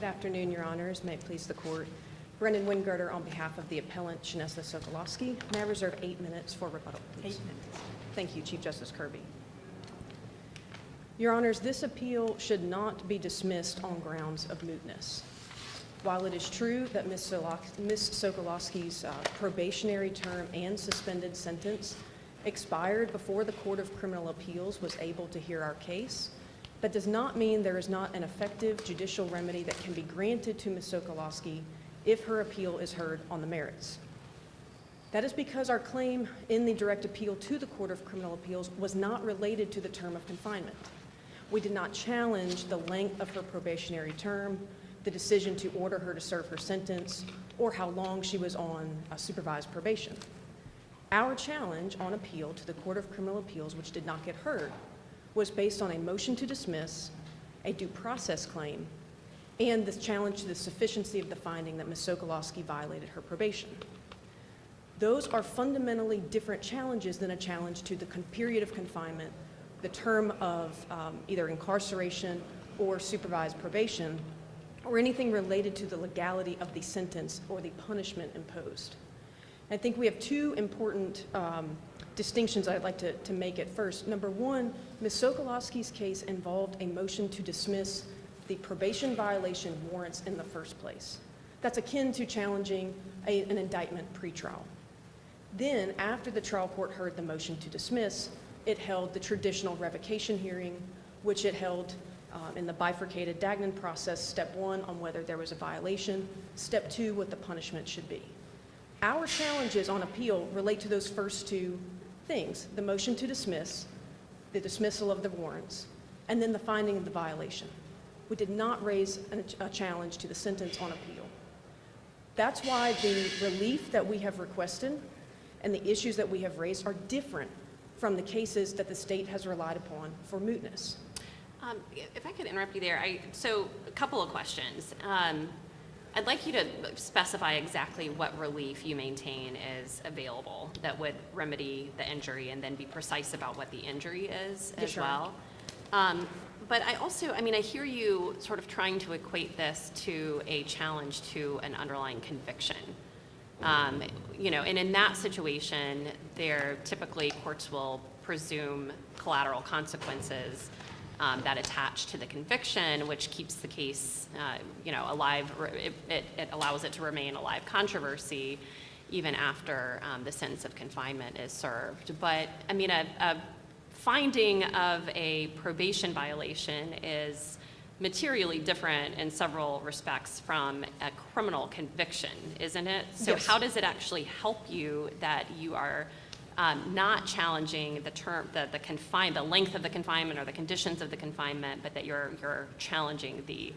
Good afternoon, Your Honors. May it please the Court. Brendan Wingirter on behalf of the appellant, Shenessa Sokolosky. May I reserve 8 minutes for rebuttal, please? 8 minutes. Thank you, Chief Justice Kirby. Your Honors, this appeal should not be dismissed on grounds of mootness. While it is true that Ms. Sokolosky's probationary term and suspended sentence expired before the Court of Criminal Appeals was able to hear our case, that does not mean there is not an effective judicial remedy that can be granted to Ms. Sokolosky if her appeal is heard on the merits. That is because our claim in the direct appeal to the Court of Criminal Appeals was not related to the term of confinement. We did not challenge the length of her probationary term, the decision to order her to serve her sentence, or how long she was on supervised probation. Our challenge on appeal to the Court of Criminal Appeals, which did not get heard, was based on a motion to dismiss, a due process claim, and the challenge to the sufficiency of the finding that Ms. Sokolosky violated her probation. Those are fundamentally different challenges than a challenge to the period of confinement, the term of either incarceration or supervised probation, or anything related to the legality of the sentence or the punishment imposed. I think we have two important distinctions I'd like to make at first. Number one, Ms. Sokolosky's case involved a motion to dismiss the probation violation warrants in the first place. That's akin to challenging an indictment pretrial. Then, after the trial court heard the motion to dismiss, it held the traditional revocation hearing, which it held in the bifurcated Dagnan process, step one on whether there was a violation, step two what the punishment should be. Our challenges on appeal relate to those first two things, the motion to dismiss, the dismissal of the warrants, and then the finding of the violation. We did not raise a challenge to the sentence on appeal. That's why the relief that we have requested and the issues that we have raised are different from the cases that the state has relied upon for mootness. If I could interrupt you there, so a couple of questions. I'd like you to specify exactly what relief you maintain is available that would remedy the injury, and then be precise about what the injury is as well. But I also, I hear you sort of trying to equate this to a challenge to an underlying conviction. And in that situation, typically courts will presume collateral consequences that attach to the conviction, which keeps the case, alive. It allows it to remain a live controversy even after the sentence of confinement is served. But a finding of a probation violation is materially different in several respects from a criminal conviction, isn't it? So Yes. How does it actually help you that you are not challenging the term, the length of the confinement or the conditions of the confinement, but that you're challenging the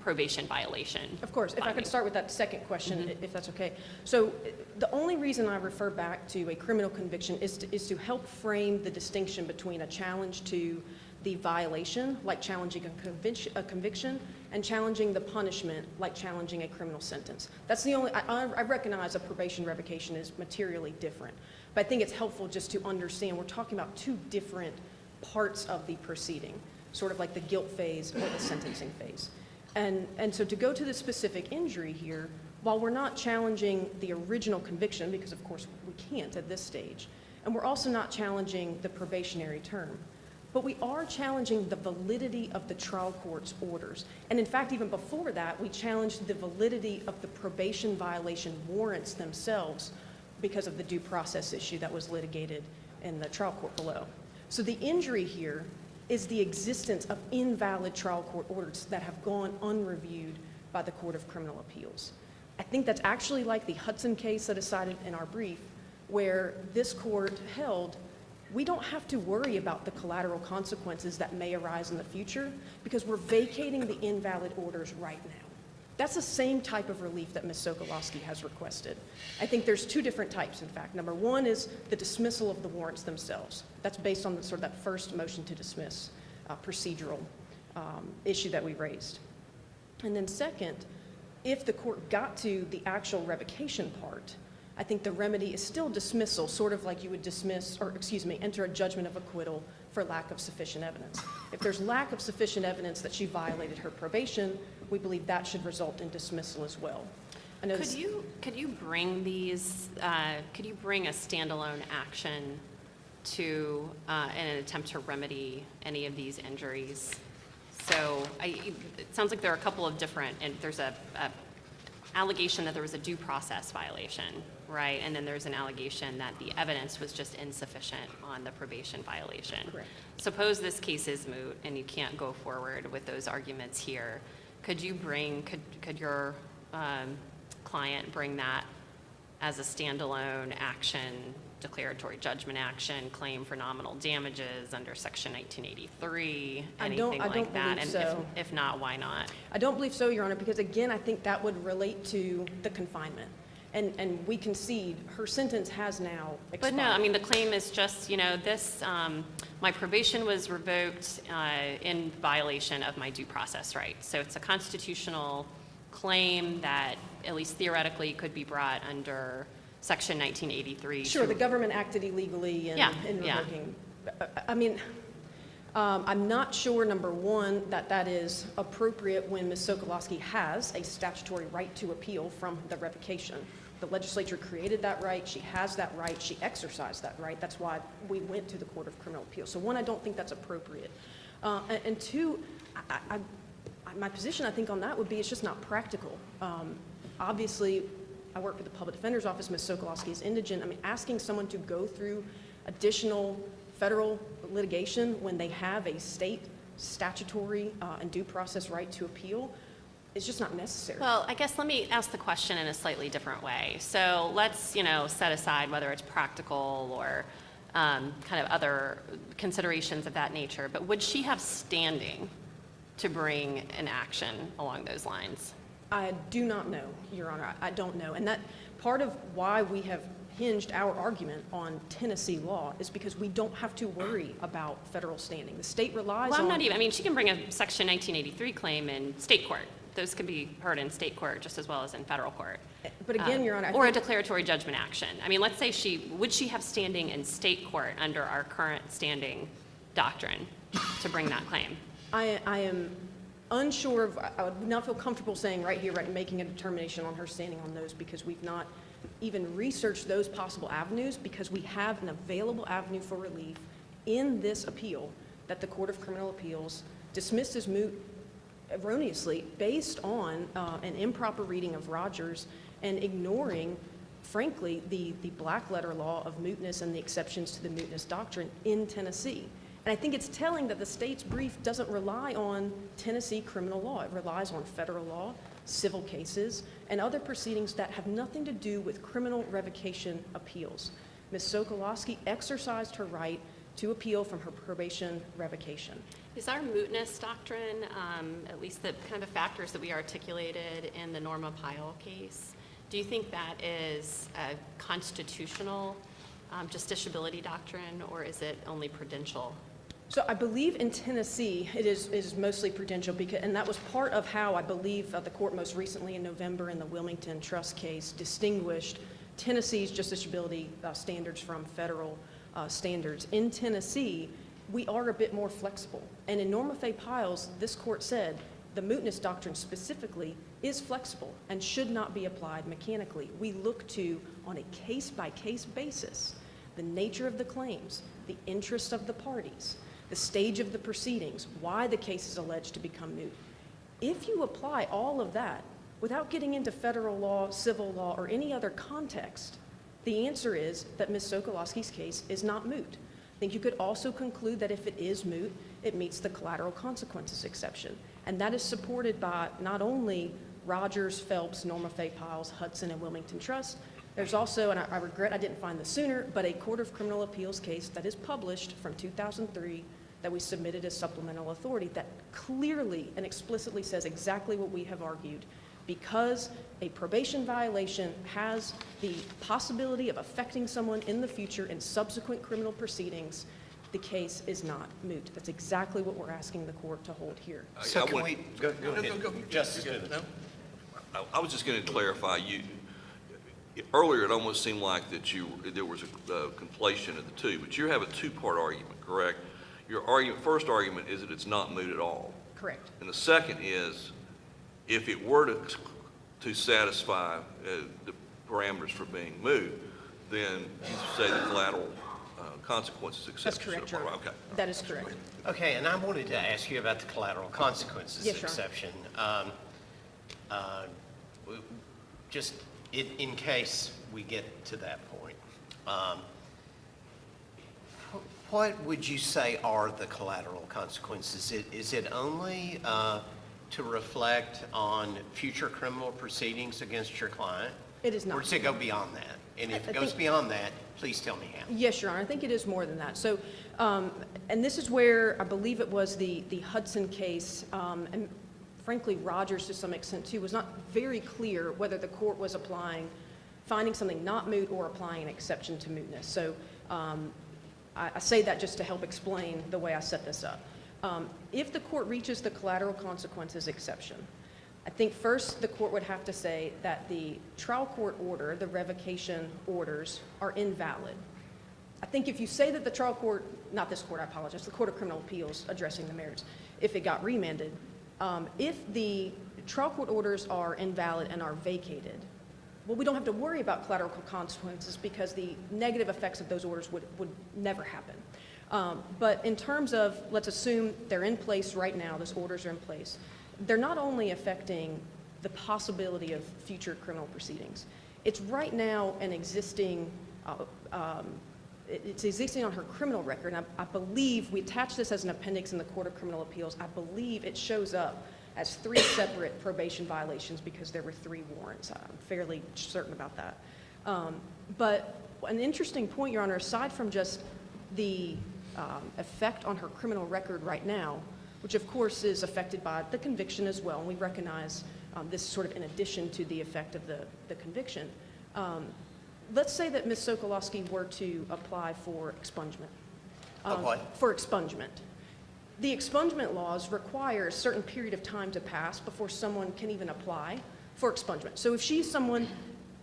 probation violation? Of course. If I could start with that second question, if that's okay. So the only reason I refer back to a criminal conviction is to help frame the distinction between a challenge to the violation, like challenging a conviction, and challenging the punishment, like challenging a criminal sentence. That's the only, I recognize a probation revocation is materially different, but I think it's helpful just to understand we're talking about two different parts of the proceeding, sort of like the guilt phase or the sentencing phase. And so to go to the specific injury here, while we're not challenging the original conviction, because of course we can't at this stage, and we're also not challenging the probationary term, but we are challenging the validity of the trial court's orders. And in fact, even before that, we challenged the validity of the probation violation warrants themselves because of the due process issue that was litigated in the trial court below. So the injury here is the existence of invalid trial court orders that have gone unreviewed by the Court of Criminal Appeals. I think that's actually like the Hudson case that is cited in our brief, where this court held we don't have to worry about the collateral consequences that may arise in the future because we're vacating the invalid orders right now. That's the same type of relief that Ms. Sokolosky has requested. I think there's two different types, in fact. Number one is the dismissal of the warrants themselves. That's based on that first motion to dismiss procedural issue that we raised. And then second, if the court got to the actual revocation part, I think the remedy is still dismissal, sort of like you would enter a judgment of acquittal for lack of sufficient evidence. If there's lack of sufficient evidence that she violated her probation, we believe that should result in dismissal as well. I know Could you bring these, could you bring a standalone action to, in an attempt to remedy any of these injuries? So it sounds like there are a couple of different, and there's a allegation that there was a due process violation, right? And then there's an allegation that the evidence was just insufficient on the probation violation. Correct. Suppose this case is moot and you can't go forward with those arguments here. Could you bring, could your client bring that as a standalone action, declaratory judgment action, claim for nominal damages under Section 1983, anything like that? And so. if not, why not? I don't believe so, Your Honor, because again, I think that would relate to the confinement. And we concede her sentence has now expired. But no, I mean, the claim is just, you know, this, my probation was revoked in violation of my due process rights. So it's a constitutional claim that at least theoretically could be brought under Section 1983. Sure, the government acted illegally in revoking. I mean, I'm not sure, number one, that is appropriate when Ms. Sokolosky has a statutory right to appeal from the revocation. The legislature created that right. She has that right. She exercised that right. That's why we went to the Court of Criminal Appeals. So one, I don't think that's appropriate. And two, my position, I think, on that would be it's just not practical. Obviously, I work with the Public Defender's Office. Ms. Sokolosky is indigent. I mean, asking someone to go through additional federal litigation when they have a state statutory and due process right to appeal is just not necessary. Well, I guess let me ask the question in a slightly different way. So let's, you know, set aside whether it's practical or kind of other considerations of that nature, but would she have standing to bring an action along those lines? I do not know, Your Honor. I don't know. And that part of why we have hinged our argument on Tennessee law is because we don't have to worry about federal standing. The state relies on... Well, I mean, she can bring a Section 1983 claim in state court. Those can be heard in state court just as well as in federal court. But again, Your Honor... Or a declaratory judgment action. I mean, let's say would she have standing in state court under our current standing doctrine to bring that claim? I am unsure of... I would not feel comfortable saying right here, right, making a determination on her standing on those because we've not even researched those possible avenues because we have an available avenue for relief in this appeal that the Court of Criminal Appeals dismissed as moot erroneously based on an improper reading of Rogers and ignoring, frankly, the black letter law of mootness and the exceptions to the mootness doctrine in Tennessee. And I think it's telling that the state's brief doesn't rely on Tennessee criminal law. It relies on federal law, civil cases, and other proceedings that have nothing to do with criminal revocation appeals. Ms. Sokolosky exercised her right to appeal from her probation revocation. Is our mootness doctrine, at least the kind of factors that we articulated in the Norma Pyle case, do you think that is a constitutional justiciability doctrine, or is it only prudential? So I believe in Tennessee it is mostly prudential, and that was part of how I believe the court most recently in November in the Wilmington Trust case distinguished Tennessee's justiciability standards from federal standards. In Tennessee, we are a bit more flexible. And in Norma Faye Piles, this court said the mootness doctrine specifically is flexible and should not be applied mechanically. We look to, on a case-by-case basis, the nature of the claims, the interests of the parties, the stage of the proceedings, why the case is alleged to become moot. If you apply all of that without getting into federal law, civil law, or any other context, the answer is that Ms. Sokolosky's case is not moot. I think you could also conclude that if it is moot, it meets the collateral consequences exception. And that is supported by not only Rogers, Phelps, Norma Faye Piles, Hudson, and Wilmington Trust. There's also, and I regret I didn't find this sooner, but a Court of Criminal Appeals case that is published from 2003 that we submitted as supplemental authority that clearly and explicitly says exactly what we have argued. Because a probation violation has the possibility of affecting someone in the future in subsequent criminal proceedings, the case is not moot. That's exactly what we're asking the court to hold here. So can we go ahead? Justice, No? I was just going to clarify. Earlier, it almost seemed like that there was a conflation of the two, but you have a two-part argument, correct? your argument, first argument is that it's not moot at all. Correct. And the second is, if it were to satisfy the parameters for being moot, then you say the collateral consequences exception. That's correct, should Your apply. Honor. Okay. That is correct. Okay, and I wanted to ask you about the collateral consequences Yes, Your Honor. exception. Just in case we get to that point, what would you say are the collateral consequences? Is it only to reflect on future criminal proceedings against your client? It is not. Or does it go beyond that? And if I it goes think- beyond that, please tell me how. Yes, Your Honor, I think it is more than that. So, and this is where I believe it was the Hudson case, and frankly, Rogers to some extent too, was not very clear whether the court was finding something not moot or applying an exception to mootness. So I say that just to help explain the way I set this up. If the court reaches the collateral consequences exception, I think first the court would have to say that the trial court order, the revocation orders, are invalid. I think if you say that the trial court, not this court, I apologize, the Court of Criminal Appeals addressing the merits, if it got remanded, if the trial court orders are invalid and are vacated, well, we don't have to worry about collateral consequences because the negative effects of those orders would never happen. But in terms of, let's assume they're in place right now, those orders are in place, they're not only affecting the possibility of future criminal proceedings. It's right now an existing, it's existing on her criminal record. And I believe, we attached this as an appendix in the Court of Criminal Appeals, I believe it shows up as 3 separate probation violations because there were 3 warrants. I'm fairly certain about that. But an interesting point, Your Honor, aside from just the effect on her criminal record right now, which of course is affected by the conviction as well, and we recognize this is sort of in addition to the effect of the conviction. Let's say that Ms. Sokolosky were to apply for expungement. Of what? For expungement. The expungement laws require a certain period of time to pass before someone can even apply for expungement. So if she's someone,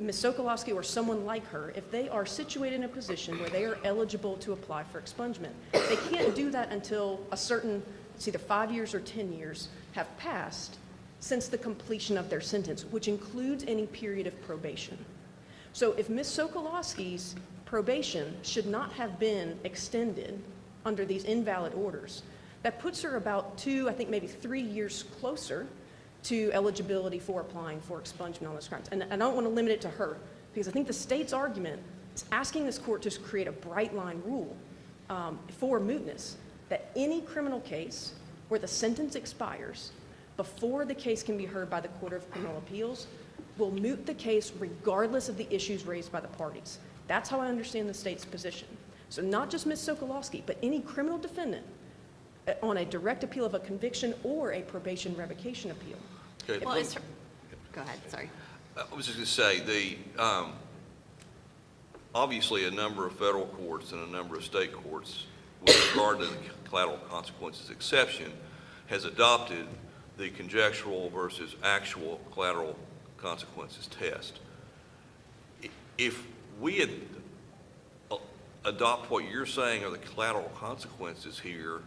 Ms. Sokolosky or someone like her, if they are situated in a position where they are eligible to apply for expungement, they can't do that until a certain, it's either 5 years or 10 years have passed since the completion of their sentence, which includes any period of probation. So if Ms. Sokolosky's probation should not have been extended under these invalid orders, that puts her about 2, I think maybe 3 years closer to eligibility for applying for expungement on those crimes. And I don't want to limit it to her, because I think the state's argument is asking this court to create a bright line rule for mootness, that any criminal case where the sentence expires before the case can be heard by the Court of Criminal Appeals will moot the case regardless of the issues raised by the parties. That's how I understand the state's position. So not just Ms. Sokolosky, but any criminal defendant on a direct appeal of a conviction or a probation revocation appeal. Okay. Well, go ahead, sorry. I was just going to say, obviously a number of federal courts and a number of state courts, with regard to the collateral consequences exception, has adopted the conjectural versus actual collateral consequences test. If we had adopt what you're saying are the collateral consequences here,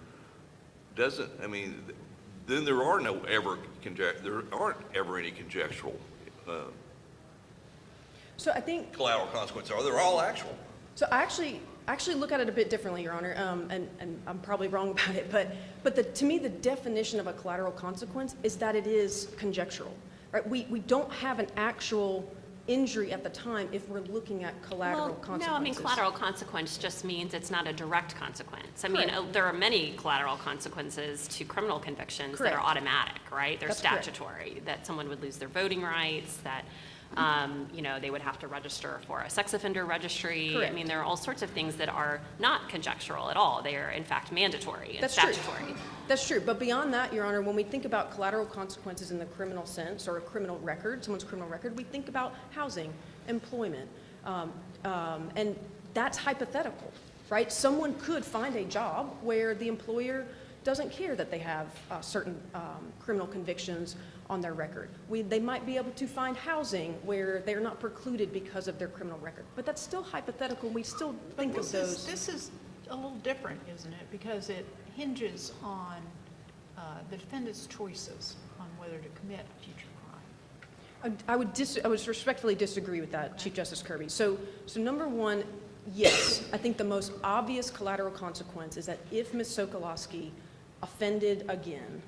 then there aren't ever any conjectural So I think, collateral consequences. They're all actual. so I actually look at it a bit differently, Your Honor, and I'm probably wrong about it, but to me the definition of a collateral consequence is that it is conjectural, right? We don't have an actual injury at the time if we're looking at collateral consequences. No, I mean, collateral consequence just means it's not a direct consequence. I mean, Correct. there are many collateral consequences to criminal convictions Correct. that are automatic, right? They're That's correct. statutory, that someone would lose their voting rights, that, they would have to register for a sex offender registry. Correct. I mean, there are all sorts of things that are not conjectural at all. They are, in fact, mandatory and That's true. statutory. That's true, but beyond that, Your Honor, when we think about collateral consequences in the criminal sense or a criminal record, someone's criminal record, we think about housing, employment, and that's hypothetical, right? Someone could find a job where the employer doesn't care that they have certain criminal convictions on their record. They might be able to find housing where they're not precluded because of their criminal record, but that's still hypothetical. We still think of those. This is a little different, isn't it? Because it hinges on the defendant's choices on whether to commit a future crime. I would respectfully disagree with that, Chief Justice Kirby. So number one, yes, I think the most obvious collateral consequence is that if Ms. Sokolosky offended again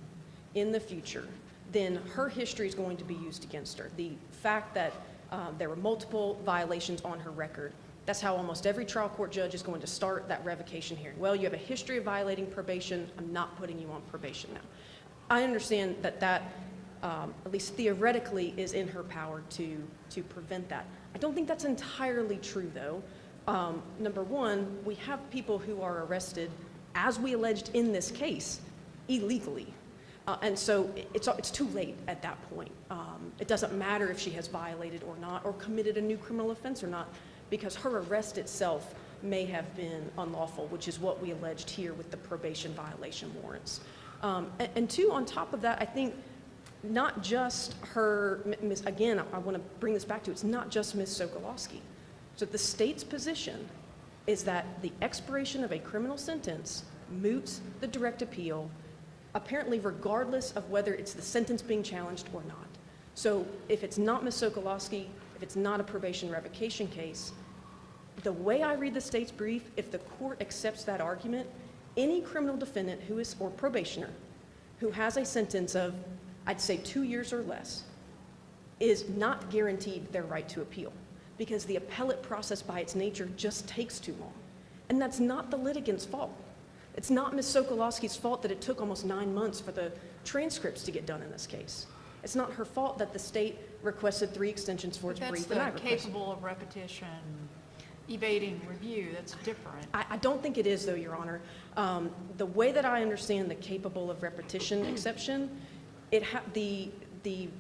in the future, then her history is going to be used against her. The fact that there were multiple violations on her record, that's how almost every trial court judge is going to start that revocation hearing. Well, you have a history of violating probation. I'm not putting you on probation now. I understand that at least theoretically, is in her power to prevent that. I don't think that's entirely true, though. Number one, we have people who are arrested, as we alleged in this case, illegally. And so it's too late at that point. It doesn't matter if she has violated or not, or committed a new criminal offense or not, because her arrest itself may have been unlawful, which is what we alleged here with the probation violation warrants. And two, on top of that, I think not just her, again, I want to bring this back to, it's not just Ms. Sokolosky. So the state's position is that the expiration of a criminal sentence moots the direct appeal, apparently regardless of whether it's the sentence being challenged or not. So if it's not Ms. Sokolosky, if it's not a probation revocation case, the way I read the state's brief, if the court accepts that argument, any criminal defendant who is, or probationer, who has a sentence of, I'd say 2 years or less, is not guaranteed their right to appeal, because the appellate process by its nature just takes too long. And that's not the litigant's fault. It's not Ms. Sokolosky's fault that it took almost 9 months for the transcripts to get done in this case. It's not her fault that the state requested 3 extensions for its brief. That's capable of repetition, evading review. That's different. I don't think it is, though, Your Honor. The way that I understand the capable of repetition exception, the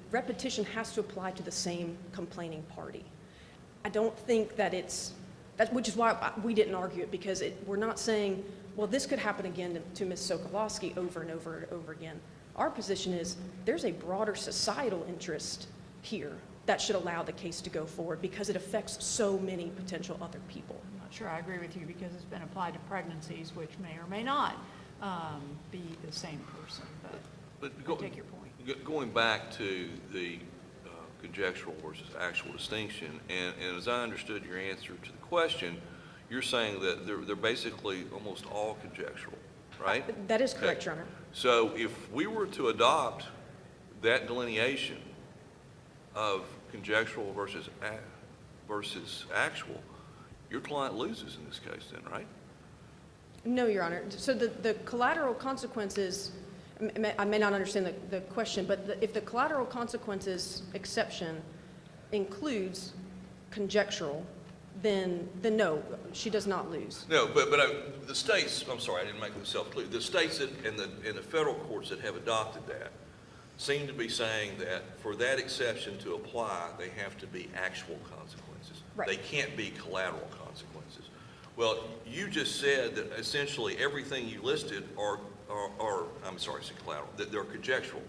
repetition has to apply to the same complaining party. I don't think that which is why we didn't argue it, because we're not saying, well, this could happen again to Ms. Sokolosky over and over and over again. Our position is there's a broader societal interest here that should allow the case to go forward, because it affects so many potential other people. I'm not sure I agree with you, because it's been applied to pregnancies, which may or may not be the same person, but I take your point. Going back to the conjectural versus actual distinction, and as I understood your answer to the question, you're saying that they're basically almost all conjectural, right? That is correct, Your Honor. So if we were to adopt that delineation of conjectural versus actual, your client loses in this case then, right? No, Your Honor. So the collateral consequences, I may not understand the question, but if the collateral consequences exception includes conjectural, then no, she does not lose. No, but the states, I'm sorry, I didn't make myself clear. The states and the federal courts that have adopted that seem to be saying that for that exception to apply, they have to be actual consequences. Right. They can't be collateral consequences. Well, you just said that essentially everything you listed are I'm sorry, it's collateral, that they're conjectural.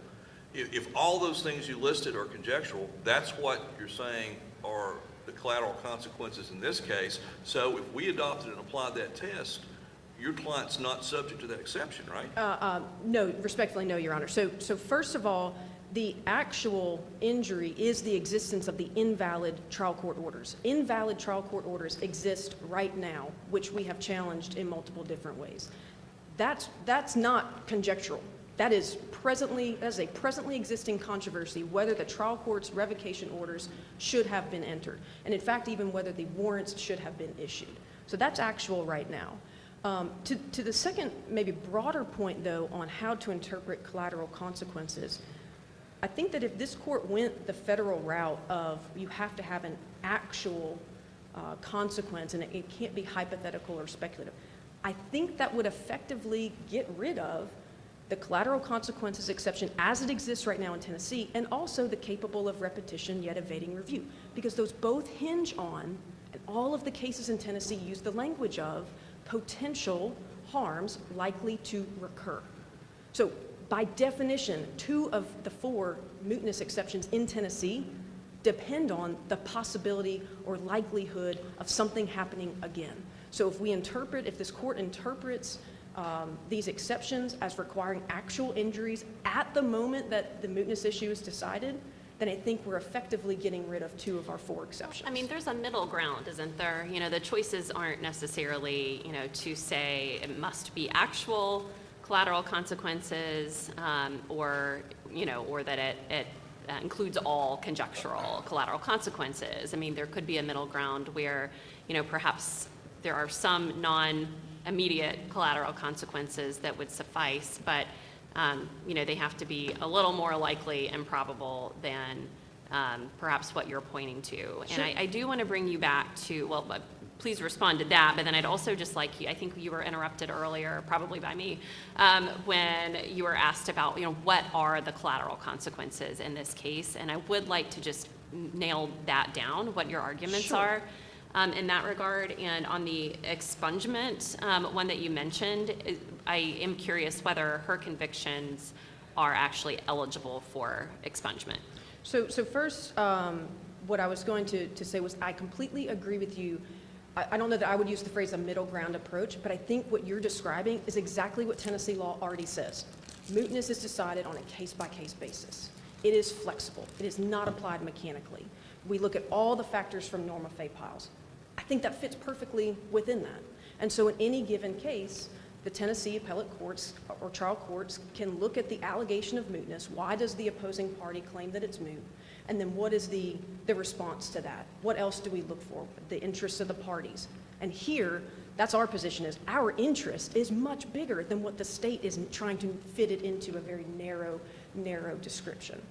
If all those things you listed are conjectural, that's what you're saying are the collateral consequences in this case. So if we adopted and applied that test, your client's not subject to that exception, right? No, respectfully, no, Your Honor. So first of all, the actual injury is the existence of the invalid trial court orders. Invalid trial court orders exist right now, which we have challenged in multiple different ways. That's not conjectural. That is a presently existing controversy whether the trial court's revocation orders should have been entered, and in fact, even whether the warrants should have been issued. So that's actual right now. To the second, maybe broader point, though, on how to interpret collateral consequences, I think that if this court went the federal route of you have to have an actual consequence and it can't be hypothetical or speculative, I think that would effectively get rid of the collateral consequences exception as it exists right now in Tennessee, and also the capable of repetition yet evading review, because those both hinge on, and all of the cases in Tennessee use the language of, potential harms likely to recur. So by definition, 2 of the 4 mootness exceptions in Tennessee depend on the possibility or likelihood of something happening again. So if this court interprets these exceptions as requiring actual injuries at the moment that the mootness issue is decided, then I think we're effectively getting rid of 2 of our 4 exceptions. I mean, there's a middle ground, isn't there? You know, the choices aren't necessarily, you know, to say it must be actual collateral consequences, or, you know, or that it includes all conjectural collateral consequences. I mean, there could be a middle ground where, you know, perhaps there are some non-immediate collateral consequences that would suffice, but you know, they have to be a little more likely and probable than perhaps what you're pointing to. Sure. And I do want to bring you back to, well, please respond to that, but then I'd also just like you, I think you were interrupted earlier, probably by me, when you were asked about, you know, what are the collateral consequences in this case? And I would like to just nail that down, what your arguments Sure. are. In that regard, and on the expungement, one that you mentioned, I am curious whether her convictions are actually eligible for expungement. So first, what I was going to say was I completely agree with you. I don't know that I would use the phrase a middle ground approach, but I think what you're describing is exactly what Tennessee law already says. Mootness is decided on a case-by-case basis. It is flexible. It is not applied mechanically. We look at all the factors from norma fey piles. I think that fits perfectly within that. And so in any given case, the Tennessee appellate courts or trial courts can look at the allegation of mootness. Why does the opposing party claim that it's moot? And then what is the response to that? What else do we look for? The interests of the parties. And here, that's our position, is our interest is much bigger than what the state is trying to fit it into a very narrow description.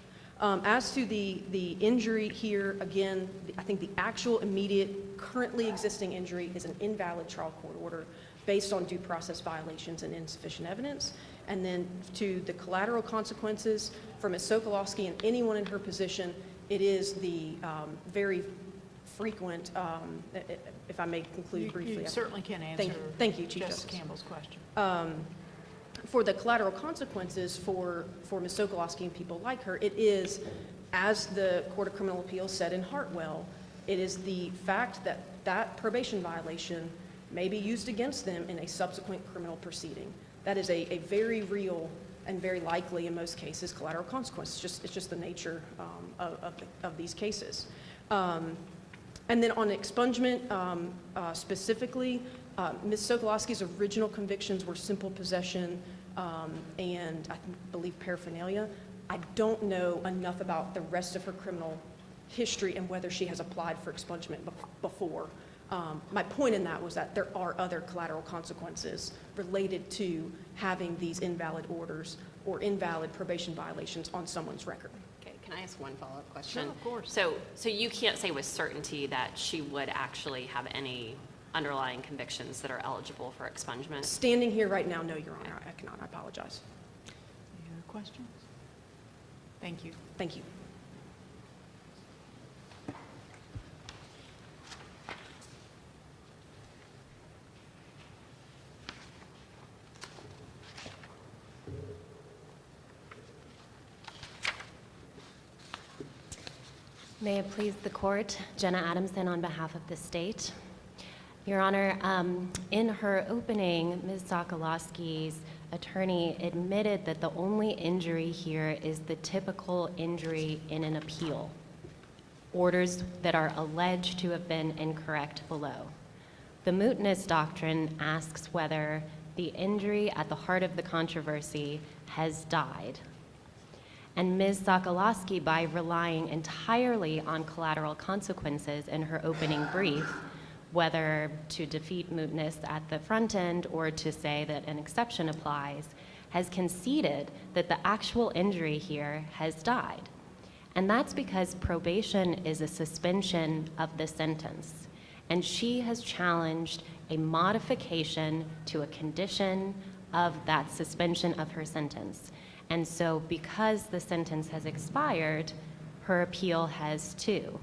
As to the injury here, again, I think the actual immediate currently existing injury is an invalid trial court order based on due process violations and insufficient evidence. And then to the collateral consequences for Ms. Sokolosky and anyone in her position, it is the very frequent, if I may conclude briefly. You certainly can answer Thank you, Chief Justice Justice. Campbell's question. For the collateral consequences for Ms. Sokolosky and people like her, it is, as the Court of Criminal Appeals said in Hartwell, it is the fact that that probation violation may be used against them in a subsequent criminal proceeding. That is a very real and very likely, in most cases, collateral consequence. It's just the nature of these cases. And then on expungement specifically, Ms. Sokolosky's original convictions were simple possession and I believe paraphernalia. I don't know enough about the rest of her criminal history and whether she has applied for expungement before. My point in that was that there are other collateral consequences related to having these invalid orders or invalid probation violations on someone's record. Okay, can I ask one follow-up question? Sure, of course. So you can't say with certainty that she would actually have any underlying convictions that are eligible for expungement? Standing here right now, no, Your Honor, I cannot. I apologize. Any other questions? Thank you. Thank you. May it please the court, Jenna Adamson on behalf of the state. Your Honor, in her opening, Ms. Sokolosky's attorney admitted that the only injury here is the typical injury in an appeal, orders that are alleged to have been incorrect below. The mootness doctrine asks whether the injury at the heart of the controversy has died. And Ms. Sokolosky, by relying entirely on collateral consequences in her opening brief, whether to defeat mootness at the front end or to say that an exception applies, has conceded that the actual injury here has died. And that's because probation is a suspension of the sentence. And she has challenged a modification to a condition of that suspension of her sentence. And so because the sentence has expired, her appeal has too.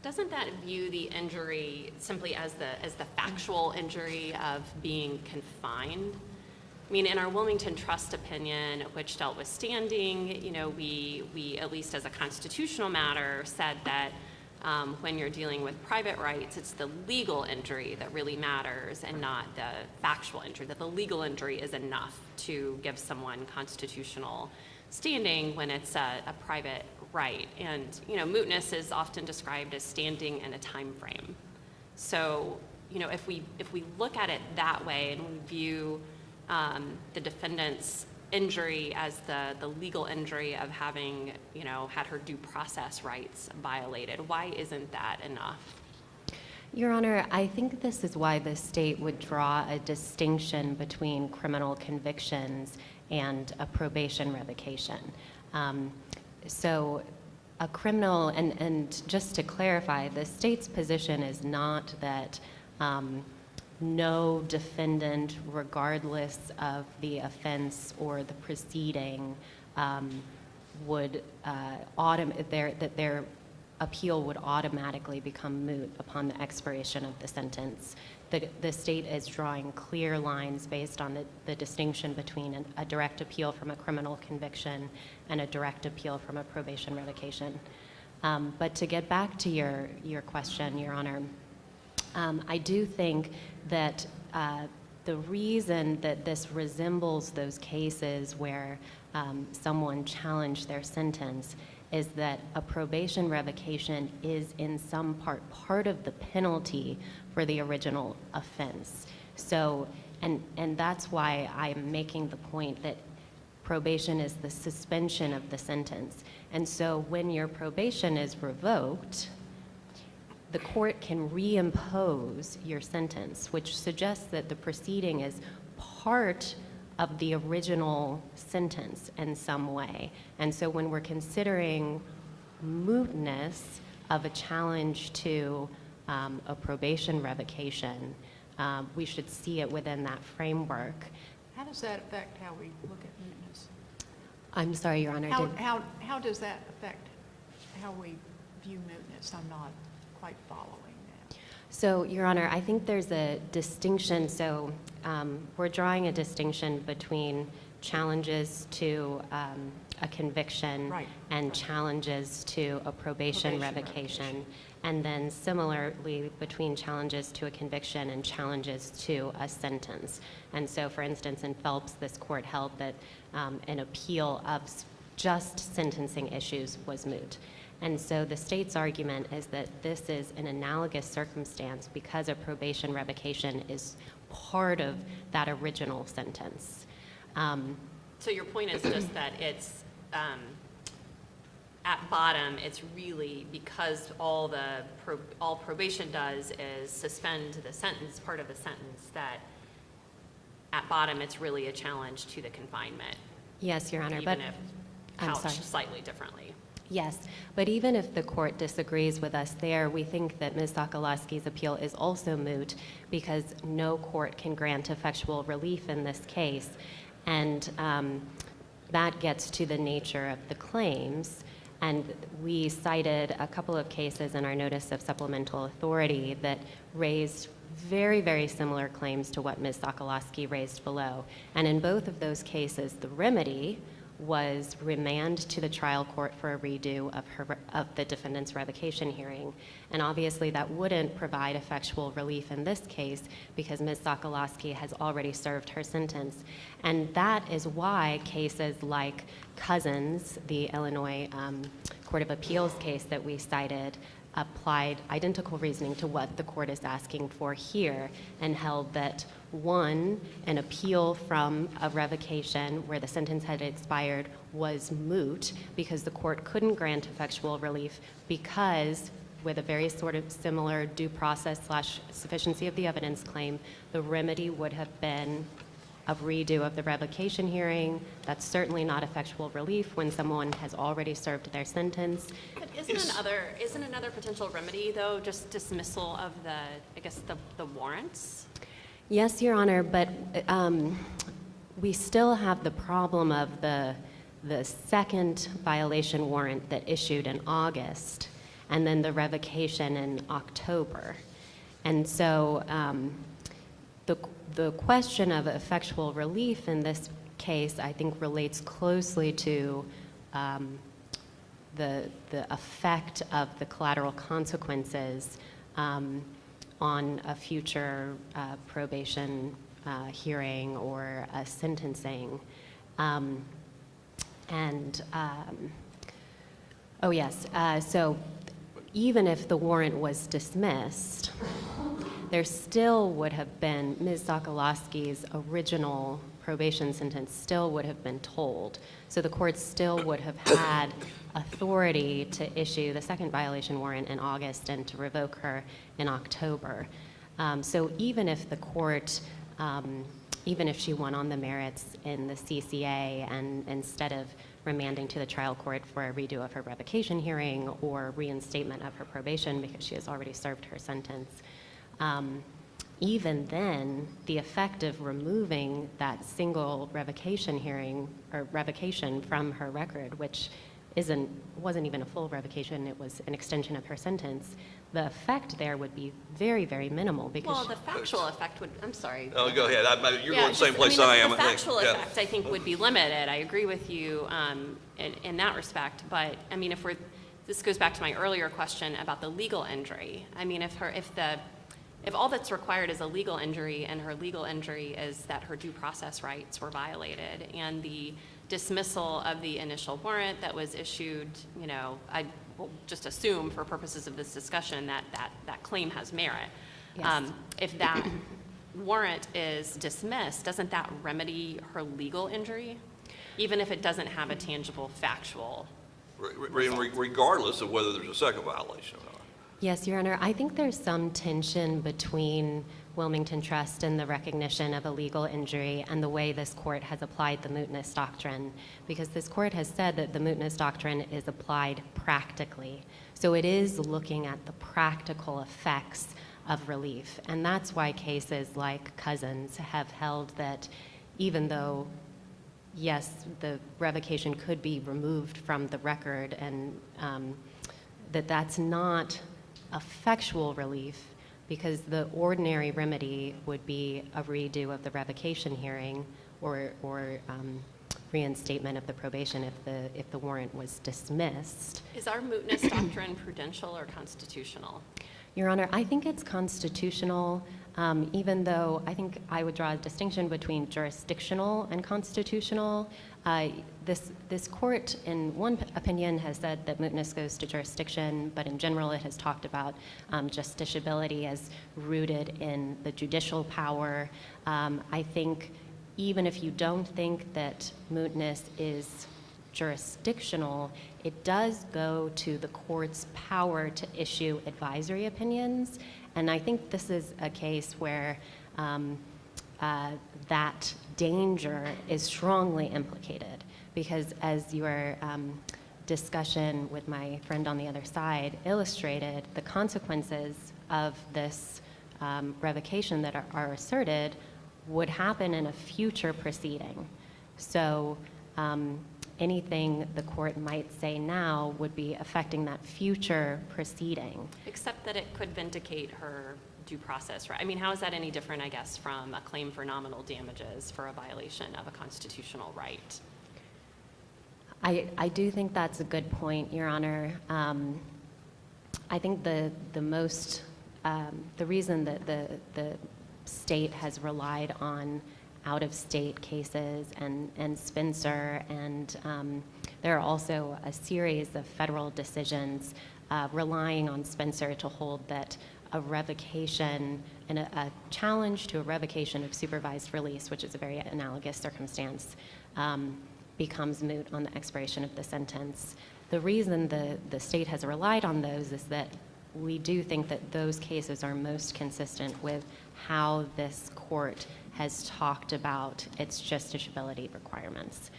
Doesn't that view the injury simply as the factual injury of being confined? I mean, in our Wilmington Trust opinion, which dealt with standing, you know, we at least as a constitutional matter said that When you're dealing with private rights, it's the legal injury that really matters and not the factual injury, that the legal injury is enough to give someone constitutional standing when it's a private right. And, mootness is often described as standing in a time frame. So, if we look at it that way and we view the defendant's injury as the legal injury of having, had her due process rights violated, why isn't that enough? Your Honor, I think this is why the state would draw a distinction between criminal convictions and a probation revocation. So a criminal, and just to clarify, the state's position is not that no defendant, regardless of the offense or the proceeding, would that their appeal would automatically become moot upon the expiration of the sentence. The state is drawing clear lines based on the distinction between a direct appeal from a criminal conviction and a direct appeal from a probation revocation. But to get back to your question, Your Honor, I do think that the reason that this resembles those cases where someone challenged their sentence is that a probation revocation is in some part of the penalty for the original offense. So, and that's why I'm making the point that probation is the suspension of the sentence. And so when your probation is revoked, the court can reimpose your sentence, which suggests that the proceeding is part of the original sentence in some way. And so when we're considering mootness of a challenge to a probation revocation, we should see it within that framework. How does that affect how we look at mootness? I'm sorry, Your Honor. How does that affect how we view mootness? I'm not quite following that. So, Your Honor, I think there's a distinction. So we're drawing a distinction between challenges to a conviction and challenges to a probation revocation. And then similarly between challenges to a conviction and challenges to a sentence. And so, for instance, in Phelps, this court held that an appeal of just sentencing issues was moot. And so the state's argument is that this is an analogous circumstance because a probation revocation is part of that original sentence. So your point is just that it's, at bottom, it's really because all probation does is suspend the sentence, part of the sentence, that at bottom it's really a challenge to the confinement. Yes, Your Honor. Even but if I'm sorry. couched slightly differently. Yes, but even if the court disagrees with us there, we think that Ms. Sokolosky's appeal is also moot because no court can grant effectual relief in this case. And that gets to the nature of the claims. And we cited a couple of cases in our notice of supplemental authority that raised very, very similar claims to what Ms. Sokolosky raised below. And in both of those cases, the remedy was remand to the trial court for a redo of the defendant's revocation hearing. And obviously that wouldn't provide effectual relief in this case because Ms. Sokolosky has already served her sentence. And that is why cases like Cousins, the Illinois Court of Appeals case that we cited, applied identical reasoning to what the court is asking for here and held that one, an appeal from a revocation where the sentence had expired was moot because the court couldn't grant effectual relief because with a very sort of similar due process / sufficiency of the evidence claim, the remedy would have been a redo of the revocation hearing. That's certainly not effectual relief when someone has already served their sentence. But isn't another potential remedy, though, just dismissal of the warrants? Yes, Your Honor, but we still have the problem of the second violation warrant that issued in August and then the revocation in October. And so the question of effectual relief in this case, I think, relates closely to the effect of the collateral consequences on a future probation hearing or a sentencing. Oh yes, so even if the warrant was dismissed, there still would have been, Ms. Sokolosky's original probation sentence still would have been told. So the court still would have had authority to issue the second violation warrant in August and to revoke her in October. So even if the court, even if she won on the merits in the CCA and instead of remanding to the trial court for a redo of her revocation hearing or reinstatement of her probation because she has already served her sentence, even then, the effect of removing that single revocation hearing or revocation from her record, which wasn't even a full revocation, it was an extension of her sentence, the effect there would be very, very minimal because... Well, the factual effect would, I'm sorry. Oh, go ahead. You're going the same just- place I am. The I think. factual Yeah. effect, I think, would be limited. I agree with you in that respect. But, I mean, this goes back to my earlier question about the legal injury. I mean, if all that's required is a legal injury and her legal injury is that her due process rights were violated and the dismissal of the initial warrant that was issued, you know, I will just assume for purposes of this discussion that claim has merit. Yes. If that warrant is dismissed, doesn't that remedy her legal injury, even if it doesn't have a tangible factual result? Regardless of whether there's a second violation or not. Yes, Your Honor. I think there's some tension between Wilmington Trust and the recognition of a legal injury and the way this court has applied the mootness doctrine, because this court has said that the mootness doctrine is applied practically. So it is looking at the practical effects of relief. And that's why cases like Cousins have held that even though, yes, the revocation could be removed from the record and that's not effectual relief, because the ordinary remedy would be a redo of the revocation hearing or reinstatement of the probation if the warrant was dismissed. Is our mootness doctrine prudential or constitutional? Your Honor, I think it's constitutional, even though I think I would draw a distinction between jurisdictional and constitutional. This court, in one opinion, has said that mootness goes to jurisdiction, but in general it has talked about justiciability as rooted in the judicial power. I think even if you don't think that mootness is jurisdictional, it does go to the court's power to issue advisory opinions. And I think this is a case where that danger is strongly implicated, because as your discussion with my friend on the other side illustrated, the consequences of this revocation that are asserted would happen in a future proceeding. So anything the court might say now would be affecting that future proceeding. Except that it could vindicate her due process, right? I mean, how is that any different, I guess, from a claim for nominal damages for a violation of a constitutional right? I do think that's a good point, Your Honor. I think the reason that the state has relied on out-of-state cases and Spencer, and there are also a series of federal decisions relying on Spencer to hold that a revocation and a challenge to a revocation of supervised release, which is a very analogous circumstance, becomes moot on the expiration of the sentence. The reason the state has relied on those is that we do think that those cases are most consistent with how this court has talked about its justiciability requirements.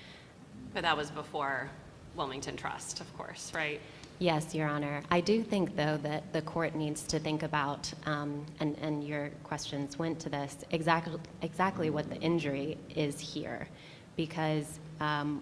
But that was before Wilmington Trust, of course, right? Yes, Your Honor. I do think, though, that the court needs to think about, and your questions went to this, exactly what the injury is here. Because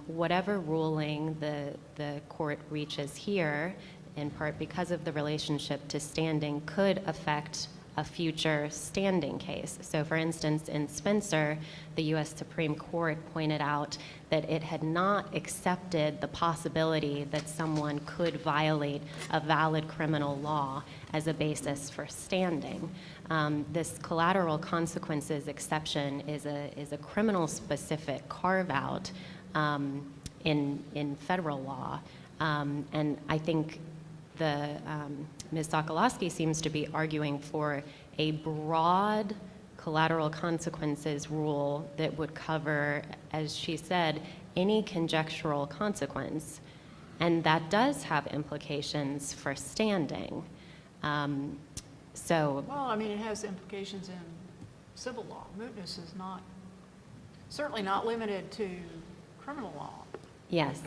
whatever ruling the court reaches here, in part because of the relationship to standing, could affect a future standing case. So for instance, in Spencer, the U.S. Supreme Court pointed out that it had not accepted the possibility that someone could violate a valid criminal law as a basis for standing. This collateral consequences exception is a criminal-specific carve-out in federal law. And I think Ms. Sokolosky seems to be arguing for a broad collateral consequences rule that would cover, as she said, any conjectural consequence. And that does have implications for standing. Well, I mean, it has implications in civil law. Mootness is certainly not limited to criminal law. Yes.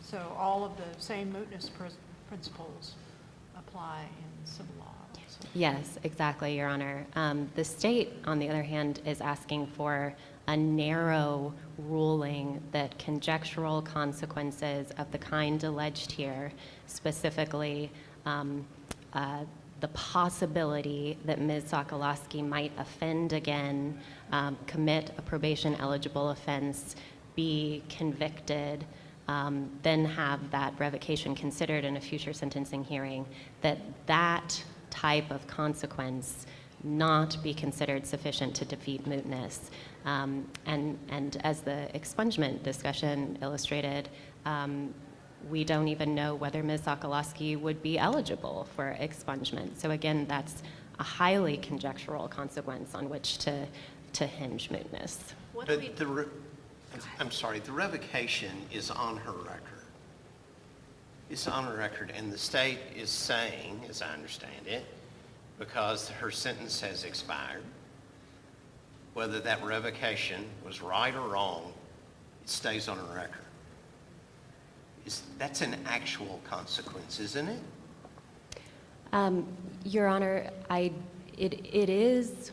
So all of the same mootness principles apply in civil law. So. Yes, exactly, Your Honor. The state, on the other hand, is asking for a narrow ruling that conjectural consequences of the kind alleged here, specifically the possibility that Ms. Sokolosky might offend again, commit a probation-eligible offense, be convicted, then have that revocation considered in a future sentencing hearing, that type of consequence not be considered sufficient to defeat mootness. And as the expungement discussion illustrated, we don't even know whether Ms. Sokolosky would be eligible for expungement. So again, that's a highly conjectural consequence on which to hinge mootness. I'm sorry, the revocation is on her record. It's on her record, and the state is saying, as I understand it, because her sentence has expired, whether that revocation was right or wrong, it stays on her record. That's an actual consequence, isn't it? Your Honor, it is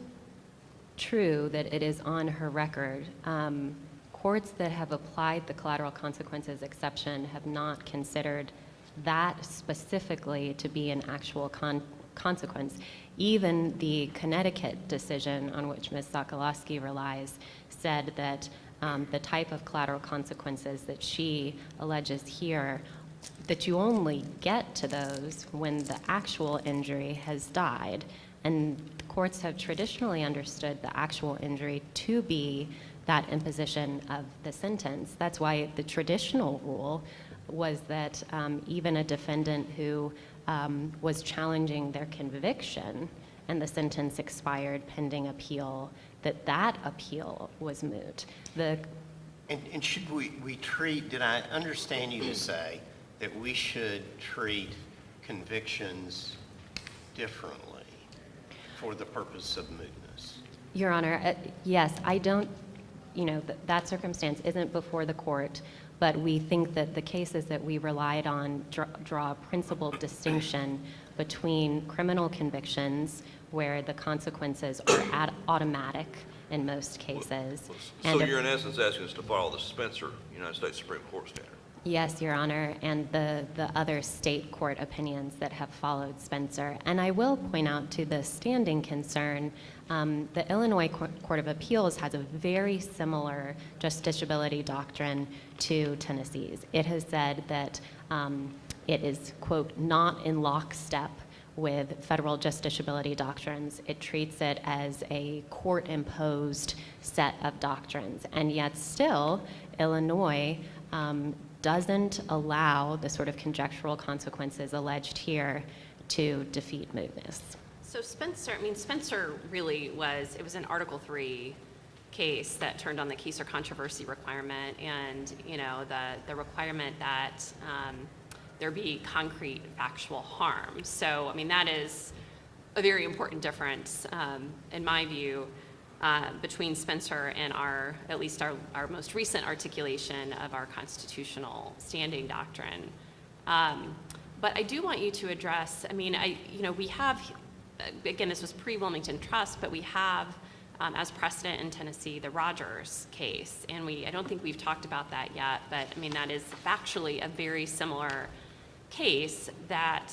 true that it is on her record. Courts that have applied the collateral consequences exception have not considered that specifically to be an actual consequence. Even the Connecticut decision on which Ms. Sokolosky relies said that the type of collateral consequences that she alleges here, that you only get to those when the actual injury has died. And courts have traditionally understood the actual injury to be that imposition of the sentence. That's why the traditional rule was that even a defendant who was challenging their conviction and the sentence expired pending appeal, that appeal was moot. And should we treat, did I understand you to say that we should treat convictions differently for the purpose of mootness? Your Honor, yes, I don't, that circumstance isn't before the court, but we think that the cases that we relied on draw a principled distinction between criminal convictions, where the consequences are automatic in most cases. So you're in essence asking us to follow the Spencer United States Supreme Court standard? Yes, Your Honor, and the other state court opinions that have followed Spencer. And I will point out to the standing concern, the Illinois Court of Appeals has a very similar justiciability doctrine to Tennessee's. It has said that it is, quote, not in lockstep with federal justiciability doctrines. It treats it as a court-imposed set of doctrines. And yet still, Illinois doesn't allow the sort of conjectural consequences alleged here to defeat mootness. So Spencer really was, it was an Article III case that turned on the case or controversy requirement and, the requirement that there be concrete factual harm. So, that is a very important difference, in my view, between Spencer and at least our most recent articulation of our constitutional standing doctrine. But I do want you to address, we have, again, this was pre-Wilmington Trust, but we have, as precedent in Tennessee, the Rogers case. And I don't think we've talked about that yet, but that is factually a very similar case that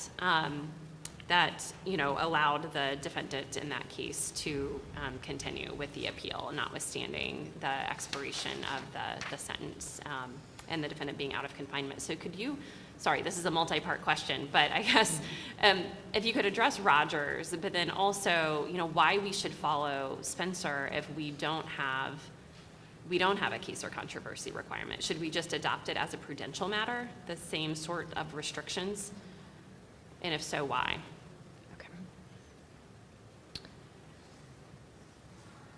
that, allowed the defendant in that case to continue with the appeal, notwithstanding the expiration of the sentence and the defendant being out of confinement. So could you, sorry, this is a multi-part question, but I guess if you could address Rogers, but then also, why we should follow Spencer if we don't have a case or controversy requirement. Should we just adopt it as a prudential matter, the same sort of restrictions? And if so, why? Okay.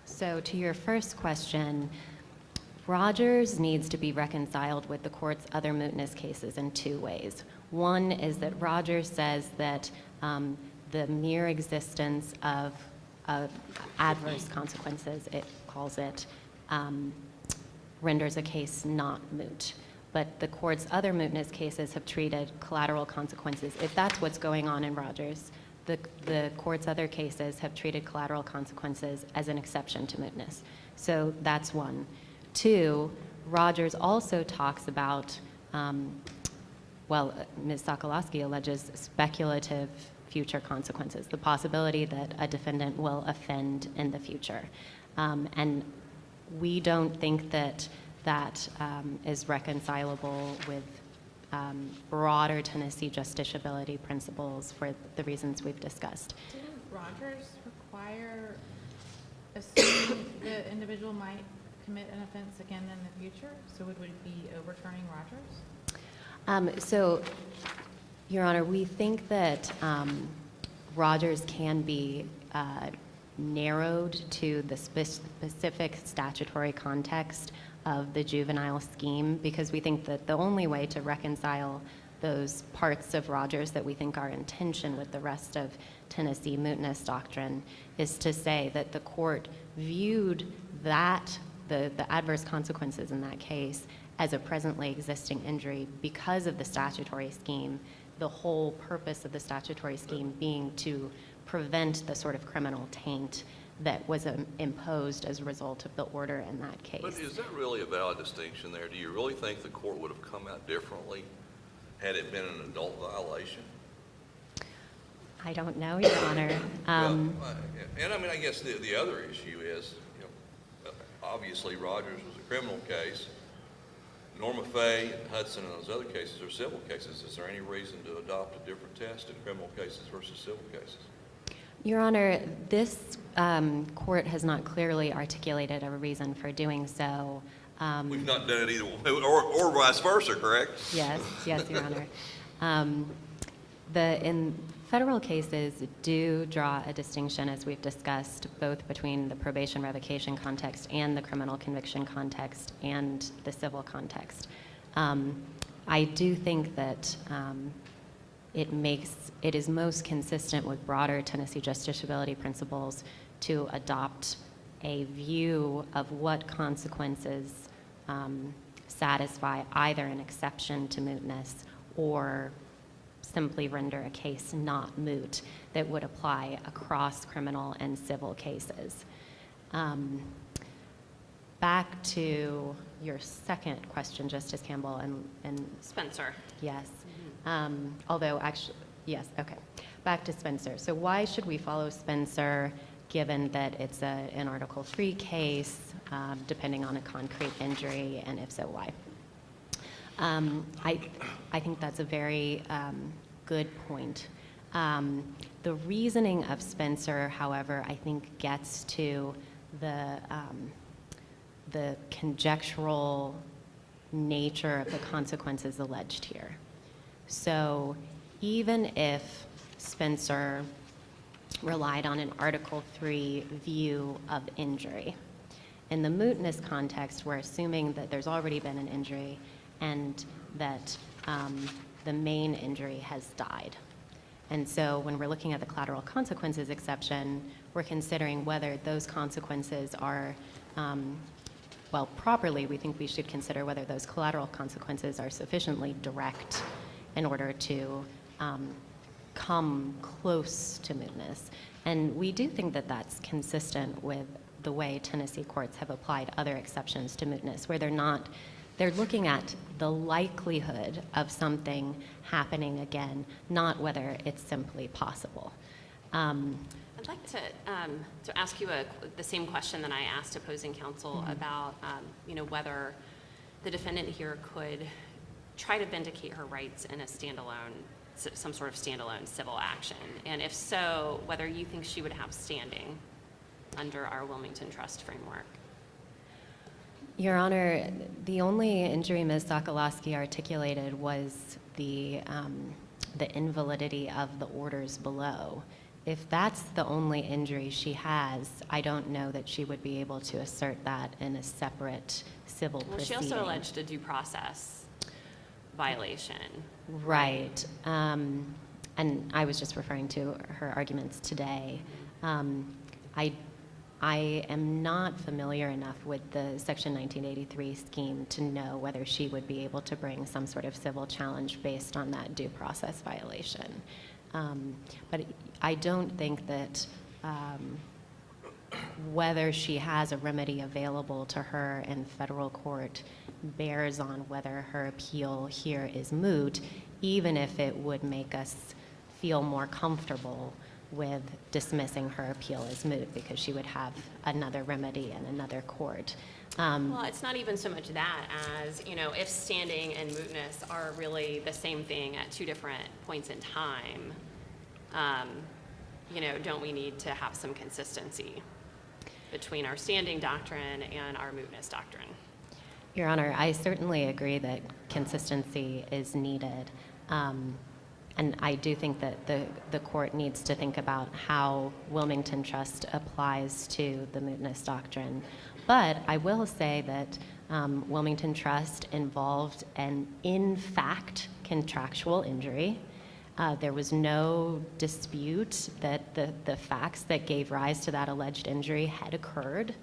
So to your first question, Rogers needs to be reconciled with the court's other mootness cases in two ways. One is that Rogers says that the mere existence of adverse consequences, it calls it, renders a case not moot. But the court's other mootness cases have treated collateral consequences. If that's what's going on in Rogers, the court's other cases have treated collateral consequences as an exception to mootness. So that's one. Two, Rogers also talks about, Ms. Sokolosky alleges speculative future consequences, the possibility that a defendant will offend in the future. And we don't think that is reconcilable with broader Tennessee justiciability principles for the reasons we've discussed. Didn't Rogers require assuming the individual might commit an offense again in the future? So would we be overturning Rogers? So, Your Honor, we think that Rogers can be narrowed to the specific statutory context of the juvenile scheme, because we think that the only way to reconcile those parts of Rogers that we think are in tension with the rest of Tennessee mootness doctrine is to say that the court viewed that, the adverse consequences in that case, as a presently existing injury because of the statutory scheme, the whole purpose of the statutory scheme being to prevent the sort of criminal taint that was imposed as a result of the order in that case. But is that really a valid distinction there? Do you really think the court would have come out differently had it been an adult violation? I don't know, Your Honor. And I mean, I guess the other issue is, obviously Rogers was a criminal case. Norma Fay and Hudson and those other cases are civil cases. Is there any reason to adopt a different test in criminal cases versus civil cases? Your Honor, this court has not clearly articulated a reason for doing so. We've not done it either way, or vice versa, correct? Yes, Your Honor. In federal cases do draw a distinction, as we've discussed, both between the probation revocation context and the criminal conviction context and the civil context. I do think that it is most consistent with broader Tennessee justiciability principles to adopt a view of what consequences satisfy either an exception to mootness or simply render a case not moot that would apply across criminal and civil cases. Back to your second question, Justice Campbell, and Spencer. yes. Although actually, yes, okay. Back to Spencer. So why should we follow Spencer given that it's an Article III case, depending on a concrete injury, and if so, why? I think that's a very good point. The reasoning of Spencer, however, I think gets to the conjectural nature of the consequences alleged here. So even if Spencer relied on an Article III view of injury, in the mootness context, we're assuming that there's already been an injury and that the main injury has died. And so when we're looking at the collateral consequences exception, we're considering whether those consequences are, properly, we think we should consider whether those collateral consequences are sufficiently direct in order to come close to mootness. And we do think that that's consistent with the way Tennessee courts have applied other exceptions to mootness, where they're not they're looking at the likelihood of something happening again, not whether it's simply possible. I'd like to ask you the same question that I asked opposing counsel about, whether the defendant here could try to vindicate her rights in a some sort of standalone civil action, and if so, whether you think she would have standing under our Wilmington Trust framework. Your Honor, the only injury Ms. Sokolosky articulated was the invalidity of the orders below. If that's the only injury she has, I don't know that she would be able to assert that in a separate civil proceeding. She also alleged a due process violation. Right. And I was just referring to her arguments today. I am not familiar enough with the Section 1983 scheme to know whether she would be able to bring some sort of civil challenge based on that due process violation. But I don't think that whether she has a remedy available to her in federal court bears on whether her appeal here is moot, even if it would make us feel more comfortable with dismissing her appeal as moot, because she would have another remedy in another court. Well, it's not even so much that as, if standing and mootness are really the same thing at two different points in time, don't we need to have some consistency between our standing doctrine and our mootness doctrine? Your Honor, I certainly agree that consistency is needed. And I do think that the court needs to think about how Wilmington Trust applies to the mootness doctrine. But I will say that Wilmington Trust involved an in fact contractual injury. There was no dispute that the facts that gave rise to that alleged injury had occurred.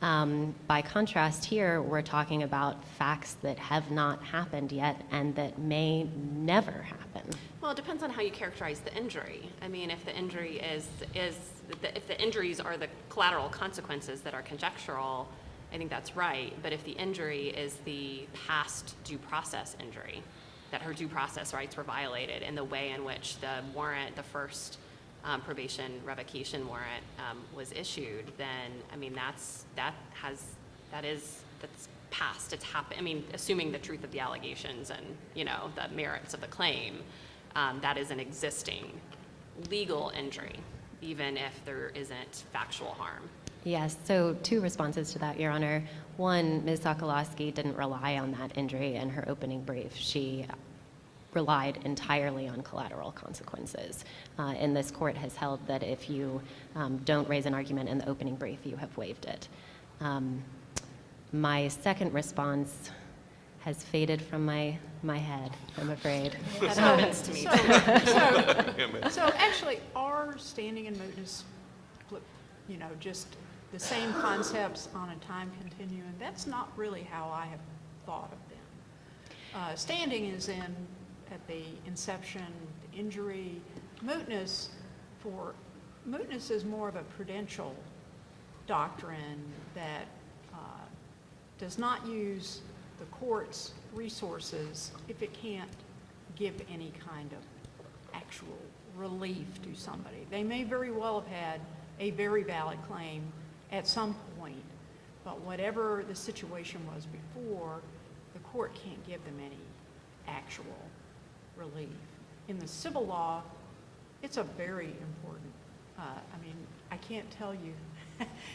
By contrast, here we're talking about facts that have not happened yet and that may never happen. Well, it depends on how you characterize the injury. I mean, if the injury if the injuries are the collateral consequences that are conjectural, I think that's right. But if the injury is the past due process injury, that her due process rights were violated in the way in which the warrant, the first probation revocation warrant was issued, then I mean that's past. It's happened. I mean, assuming the truth of the allegations and the merits of the claim, that is an existing legal injury, even if there isn't factual harm. Yes, so two responses to that, Your Honor. One, Ms. Sokolosky didn't rely on that injury in her opening brief. She relied entirely on collateral consequences. And this court has held that if you don't raise an argument in the opening brief, you have waived it. My second response has faded from my head, I'm afraid. That happens to me. So actually, are standing and mootness, just the same concepts on a time continuum? That's not really how I have thought of them. Standing is at the inception, the injury. Mootness is more of a prudential doctrine that does not use the court's resources if it can't give any kind of actual relief to somebody. They may very well have had a very valid claim at some point, but whatever the situation was before, the court can't give them any actual relief. In the civil law, it's a very important, I can't tell you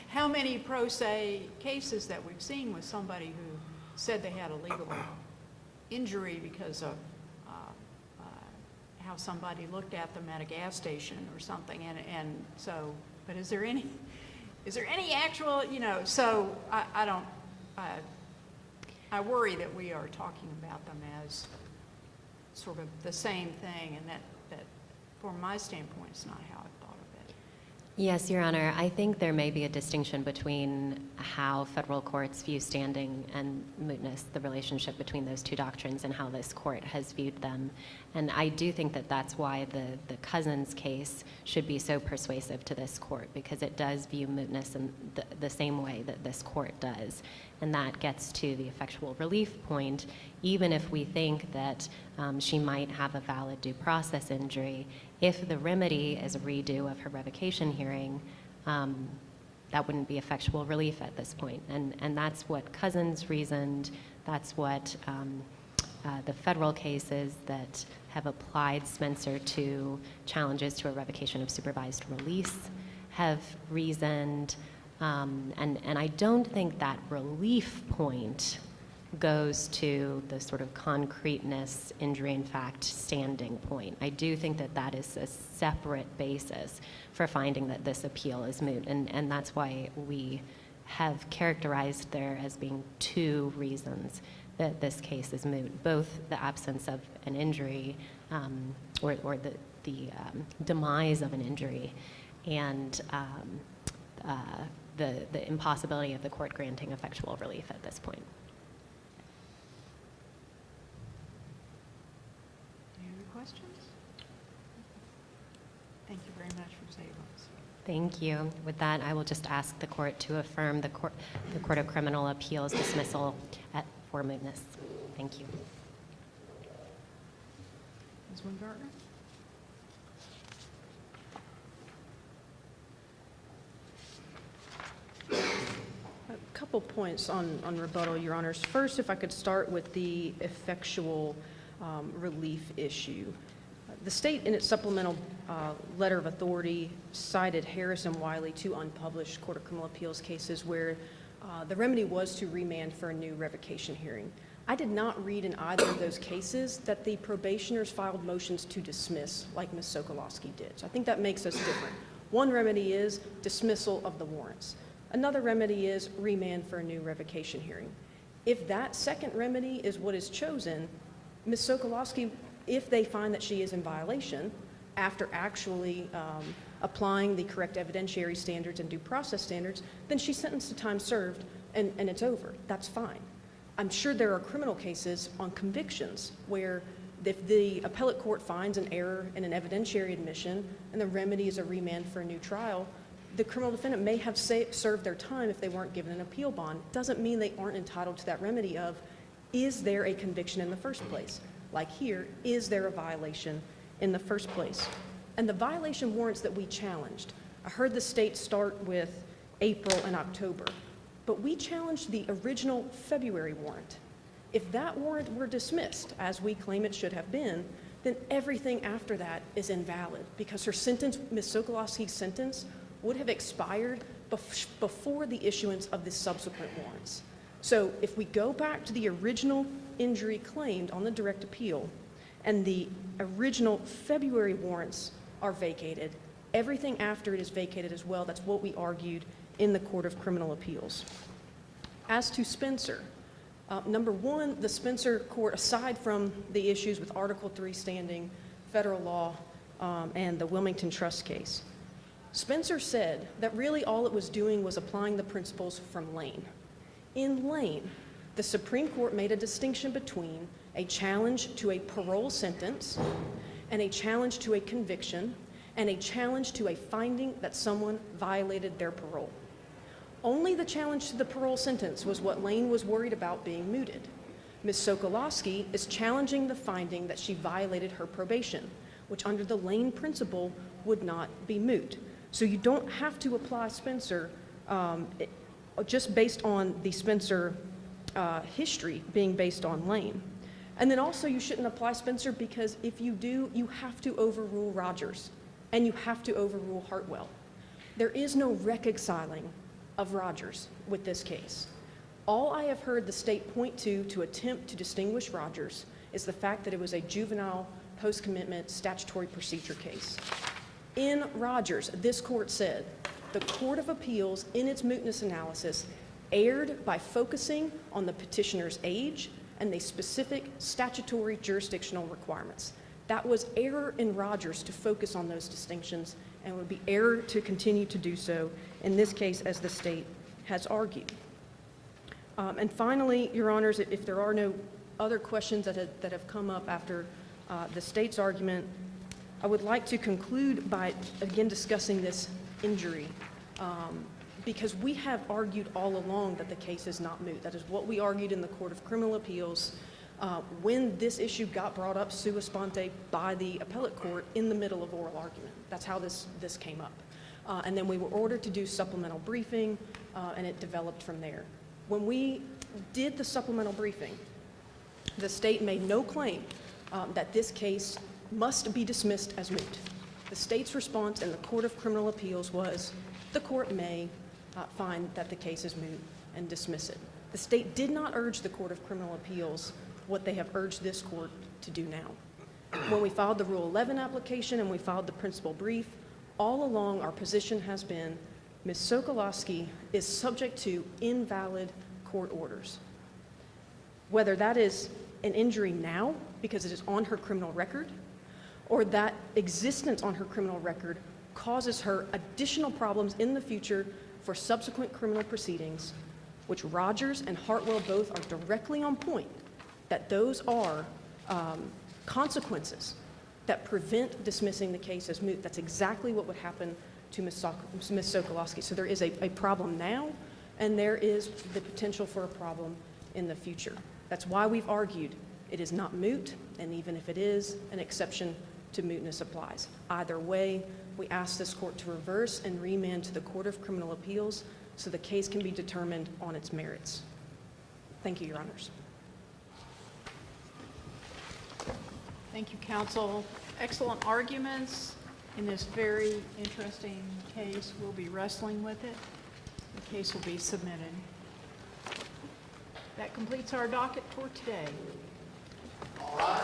how many pro se cases that we've seen with somebody who said they had a legal injury because of how somebody looked at them at a gas station or something, and so, but is there any actual, so I worry that we are talking about them as sort of the same thing, and that from my standpoint, it's not how I thought of it. Yes, Your Honor. I think there may be a distinction between how federal courts view standing and mootness, the relationship between those two doctrines, and how this court has viewed them. And I do think that that's why the Cousins case should be so persuasive to this court, because it does view mootness in the same way that this court does. And that gets to the effectual relief point. Even if we think that she might have a valid due process injury, if the remedy is a redo of her revocation hearing, that wouldn't be effectual relief at this point. And that's what Cousins reasoned. That's what the federal cases that have applied Spencer to challenges to a revocation of supervised release have reasoned. And I don't think that relief point goes to the sort of concreteness, injury in fact, standing point. I do think that that is a separate basis for finding that this appeal is moot, and that's why we have characterized there as being two reasons that this case is moot, both the absence of an injury or the demise of an injury, and the impossibility of the court granting effectual relief at this point. Questions? Thank you very much for saving us. Thank you. With that, I will just ask the court to affirm the Court of Criminal Appeals dismissal for mootness. Thank you. Ms. Weingartner? A couple points on rebuttal, Your Honors. First, if I could start with the effectual relief issue. The state, in its supplemental letter of authority, cited Harris and Wiley, two unpublished Court of Criminal Appeals cases where the remedy was to remand for a new revocation hearing. I did not read in either of those cases that the probationers filed motions to dismiss like Ms. Sokolosky did. So I think that makes us different. One remedy is dismissal of the warrants. Another remedy is remand for a new revocation hearing. If that second remedy is what is chosen, Ms. Sokolosky, if they find that she is in violation, after actually applying the correct evidentiary standards and due process standards, then she's sentenced to time served and it's over. That's fine. I'm sure there are criminal cases on convictions where if the appellate court finds an error in an evidentiary admission and the remedy is a remand for a new trial, the criminal defendant may have served their time if they weren't given an appeal bond. Doesn't mean they aren't entitled to that remedy of, is there a conviction in the first place? Like here, is there a violation in the first place? And the violation warrants that we challenged, I heard the state start with April and October, but we challenged the original February warrant. If that warrant were dismissed, as we claim it should have been, then everything after that is invalid because her sentence, Ms. Sokolosky's sentence, would have expired before the issuance of the subsequent warrants. So if we go back to the original injury claimed on the direct appeal and the original February warrants are vacated, everything after it is vacated as well. That's what we argued in the Court of Criminal Appeals. As to Spencer, number one, the Spencer court, aside from the issues with Article III standing, federal law, and the Wilmington Trust case, Spencer said that really all it was doing was applying the principles from Lane. In Lane, the Supreme Court made a distinction between a challenge to a parole sentence and a challenge to a conviction and a challenge to a finding that someone violated their parole. Only the challenge to the parole sentence was what Lane was worried about being mooted. Ms. Sokolosky is challenging the finding that she violated her probation, which under the Lane principle would not be moot. So you don't have to apply Spencer just based on the Spencer history being based on Lane. And then also you shouldn't apply Spencer because if you do, you have to overrule Rogers and you have to overrule Hartwell. There is no reconciling of Rogers with this case. All I have heard the state point to attempt to distinguish Rogers is the fact that it was a juvenile post-commitment statutory procedure case. In Rogers, this court said, the Court of Appeals in its mootness analysis erred by focusing on the petitioner's age and the specific statutory jurisdictional requirements. That was error in Rogers to focus on those distinctions, and it would be error to continue to do so, in this case, as the state has argued. And finally, Your Honors, if there are no other questions that have come up after the state's argument, I would like to conclude by, again, discussing this injury, because we have argued all along that the case is not moot. That is what we argued in the Court of Criminal Appeals when this issue got brought up sua sponte by the appellate court in the middle of oral argument. That's how this came up. And then we were ordered to do supplemental briefing, and it developed from there. When we did the supplemental briefing, the state made no claim that this case must be dismissed as moot. The state's response in the Court of Criminal Appeals was, the court may find that the case is moot and dismiss it. The state did not urge the Court of Criminal Appeals what they have urged this court to do now. When we filed the Rule 11 application and we filed the principal brief, all along our position has been Ms. Sokolosky is subject to invalid court orders. Whether that is an injury now because it is on her criminal record, or that existence on her criminal record causes her additional problems in the future for subsequent criminal proceedings, which Rogers and Hartwell both are directly on point, that those are consequences that prevent dismissing the case as moot. That's exactly what would happen to Ms. Sokolosky. So there is a problem now, and there is the potential for a problem in the future. That's why we've argued it is not moot, and even if it is, an exception to mootness applies. Either way, we ask this court to reverse and remand to the Court of Criminal Appeals so the case can be determined on its merits. Thank you, Your Honors. Thank you, counsel. Excellent arguments in this very interesting case. We'll be wrestling with it. The case will be submitted. That completes our docket for today. All rise.